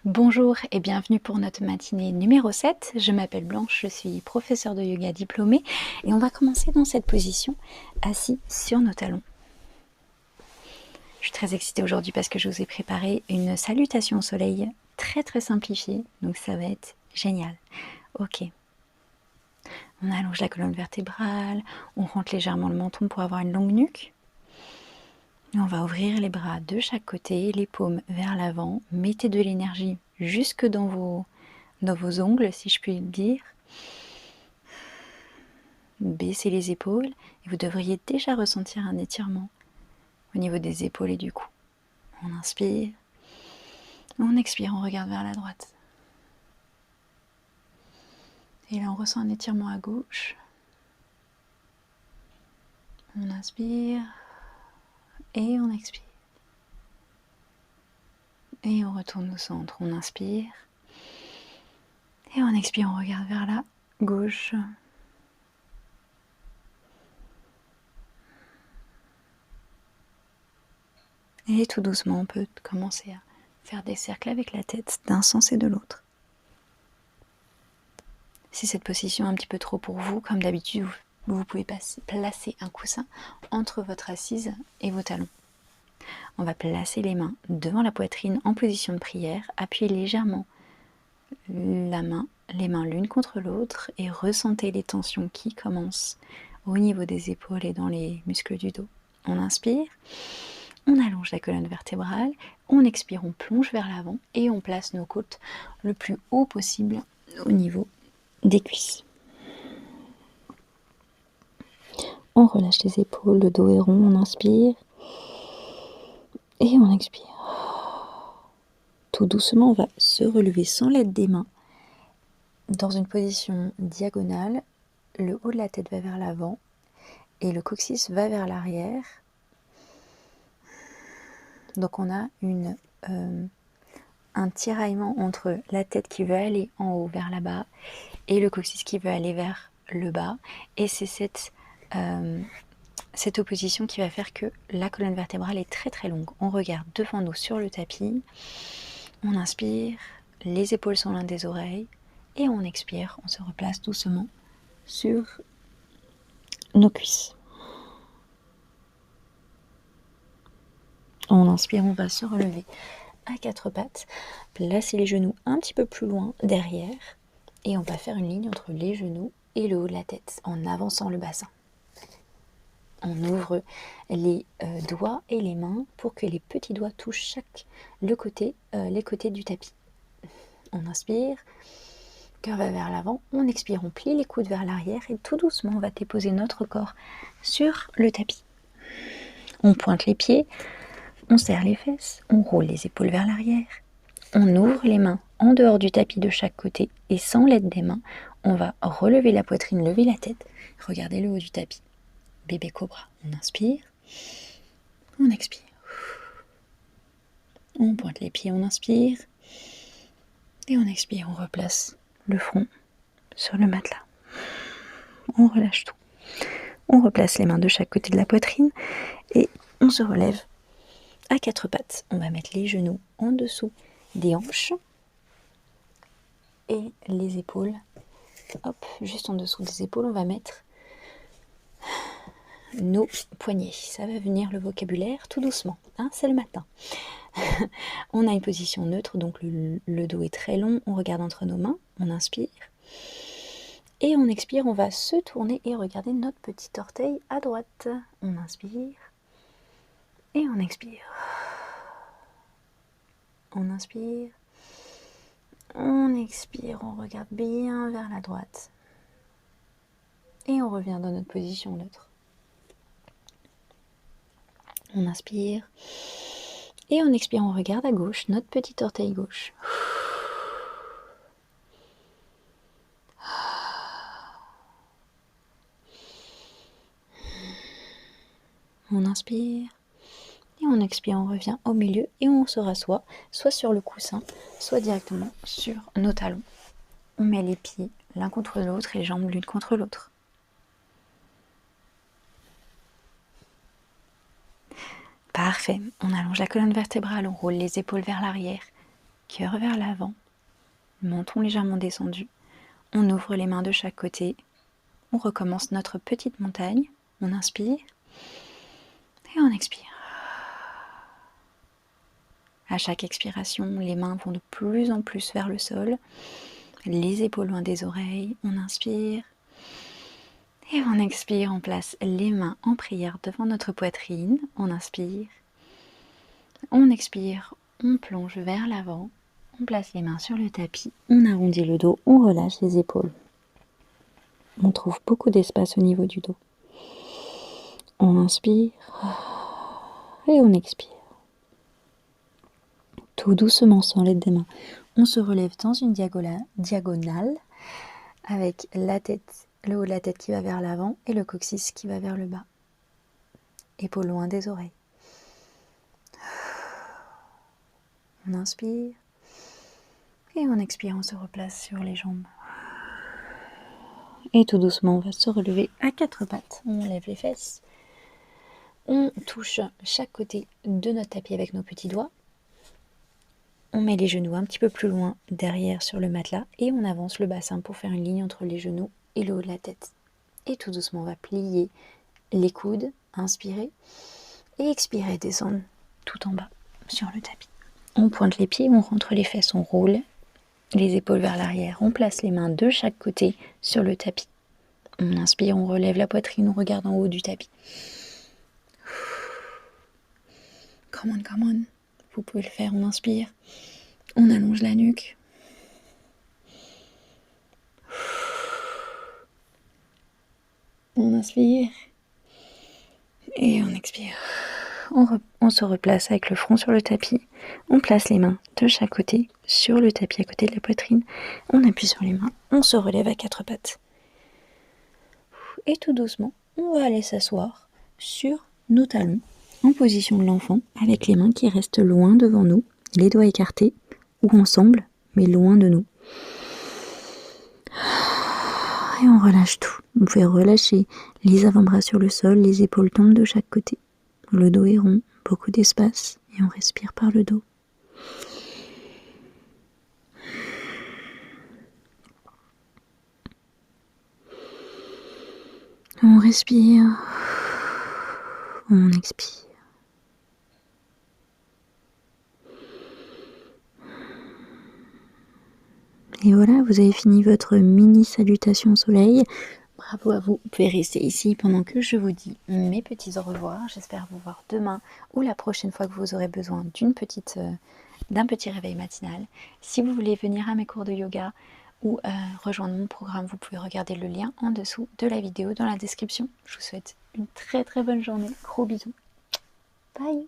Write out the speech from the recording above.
Bonjour et bienvenue pour notre matinée numéro 7. Je m'appelle Blanche, je suis professeure de yoga diplômée et on va commencer dans cette position, assis sur nos talons. Je suis très excitée aujourd'hui parce que je vous ai préparé une salutation au soleil très simplifiée, donc ça va être génial. Ok. On allonge la colonne vertébrale, on rentre légèrement le menton pour avoir une longue nuque. Et on va ouvrir les bras de chaque côté, les paumes vers l'avant. Mettez de l'énergie jusque dans vos ongles, si je puis le dire. Baissez les épaules et vous devriez déjà ressentir un étirement au niveau des épaules et du cou. On inspire, on expire, on regarde vers la droite. Et là on ressent un étirement à gauche. On inspire et on expire. Et on retourne au centre, on inspire. Et on expire, on regarde vers la gauche. Et tout doucement, on peut commencer à faire des cercles avec la tête d'un sens et de l'autre. Si cette position est un petit peu trop pour vous, comme d'habitude, vous pouvez placer un coussin entre votre assise et vos talons. On va placer les mains devant la poitrine en position de prière, appuyer légèrement les mains l'une contre l'autre et ressentez les tensions qui commencent au niveau des épaules et dans les muscles du dos. On inspire, on allonge la colonne vertébrale, on expire, on plonge vers l'avant et on place nos côtes le plus haut possible au niveau des cuisses. On relâche les épaules, le dos est rond, on inspire et on expire. Tout doucement, on va se relever sans l'aide des mains dans une position diagonale. Le haut de la tête va vers l'avant et le coccyx va vers l'arrière. Donc on a un tiraillement entre la tête qui veut aller en haut vers là-bas et le coccyx qui veut aller vers le bas. Et c'est cette opposition qui va faire que la colonne vertébrale est très longue. On regarde devant nous sur le tapis, on inspire, les épaules sont loin des oreilles et on expire, on se replace doucement sur nos cuisses. On inspire, on va se relever à quatre pattes, placer les genoux un petit peu plus loin derrière et on va faire une ligne entre les genoux et le haut de la tête en avançant le bassin. On ouvre les doigts et les mains pour que les petits doigts touchent les côtés du tapis. On inspire, cœur va vers l'avant, on expire, on plie les coudes vers l'arrière et tout doucement on va déposer notre corps sur le tapis. On pointe les pieds, on serre les fesses, on roule les épaules vers l'arrière, on ouvre les mains en dehors du tapis de chaque côté et sans l'aide des mains, on va relever la poitrine, lever la tête, regarder le haut du tapis. Bébé cobra, on inspire, on expire. On pointe les pieds, on inspire et on expire, on replace le front sur le matelas. On relâche tout. On replace les mains de chaque côté de la poitrine et on se relève à quatre pattes. On va mettre les genoux en dessous des hanches et les épaules, juste en dessous des épaules, on va mettre nos poignets. Ça va venir le vocabulaire tout doucement, c'est le matin. On a une position neutre, donc le dos est très long, on regarde entre nos mains, on inspire. Et on expire, on va se tourner et regarder notre petit orteil à droite. On inspire et on expire. On inspire, on expire, on regarde bien vers la droite. Et on revient dans notre position neutre. On inspire et on expire, on regarde à gauche, notre petit orteil gauche. On inspire et on expire, on revient au milieu et on se rassoit, soit sur le coussin, soit directement sur nos talons. On met les pieds l'un contre l'autre et les jambes l'une contre l'autre. Parfait. On allonge la colonne vertébrale, on roule les épaules vers l'arrière. cœur vers l'avant, menton légèrement descendu. On ouvre les mains de chaque côté. On recommence notre petite montagne. On inspire et on expire. À chaque expiration, les mains vont de plus en plus vers le sol. Les épaules loin des oreilles. On inspire. Et on expire, on place les mains en prière devant notre poitrine. On inspire. On expire, on plonge vers l'avant. On place les mains sur le tapis. On arrondit le dos, on relâche les épaules. On trouve beaucoup d'espace au niveau du dos. On inspire et on expire. Tout doucement, sans l'aide des mains, on se relève dans une diagonale avec la tête, le haut de la tête qui va vers l'avant et le coccyx qui va vers le bas. Épaules loin des oreilles. On inspire et on expire, on se replace sur les jambes. Et tout doucement, on va se relever à quatre pattes. On lève les fesses. On touche chaque côté de notre tapis avec nos petits doigts. On met les genoux un petit peu plus loin derrière sur le matelas et on avance le bassin pour faire une ligne entre les genoux et le haut de la tête. Et tout doucement, on va plier les coudes, inspirer et expirer, descendre tout en bas sur le tapis. On pointe les pieds, on rentre les fesses, on roule les épaules vers l'arrière. On place les mains de chaque côté sur le tapis. On inspire, on relève la poitrine, on regarde en haut du tapis. Come on, come on. Vous pouvez le faire, on inspire. On allonge la nuque. On inspire. Et on expire. On se replace avec le front sur le tapis. On place les mains de chaque côté sur le tapis à côté de la poitrine. On appuie sur les mains. On se relève à quatre pattes. Et tout doucement, on va aller s'asseoir sur nos talons en position de l'enfant avec les mains qui restent loin devant nous, les doigts écartés ou ensemble, mais loin de nous. Et on relâche tout. Vous pouvez relâcher les avant-bras sur le sol, les épaules tombent de chaque côté. Le dos est rond, beaucoup d'espace et on respire par le dos. On respire, on expire. Et voilà, vous avez fini votre mini salutation au soleil. Bravo à vous. Vous pouvez rester ici pendant que je vous dis mes petits au revoir. J'espère vous voir demain ou la prochaine fois que vous aurez besoin d'un petit réveil matinal. Si vous voulez venir à mes cours de yoga ou rejoindre mon programme, vous pouvez regarder le lien en dessous de la vidéo dans la description. Je vous souhaite une très très bonne journée. Gros bisous. Bye.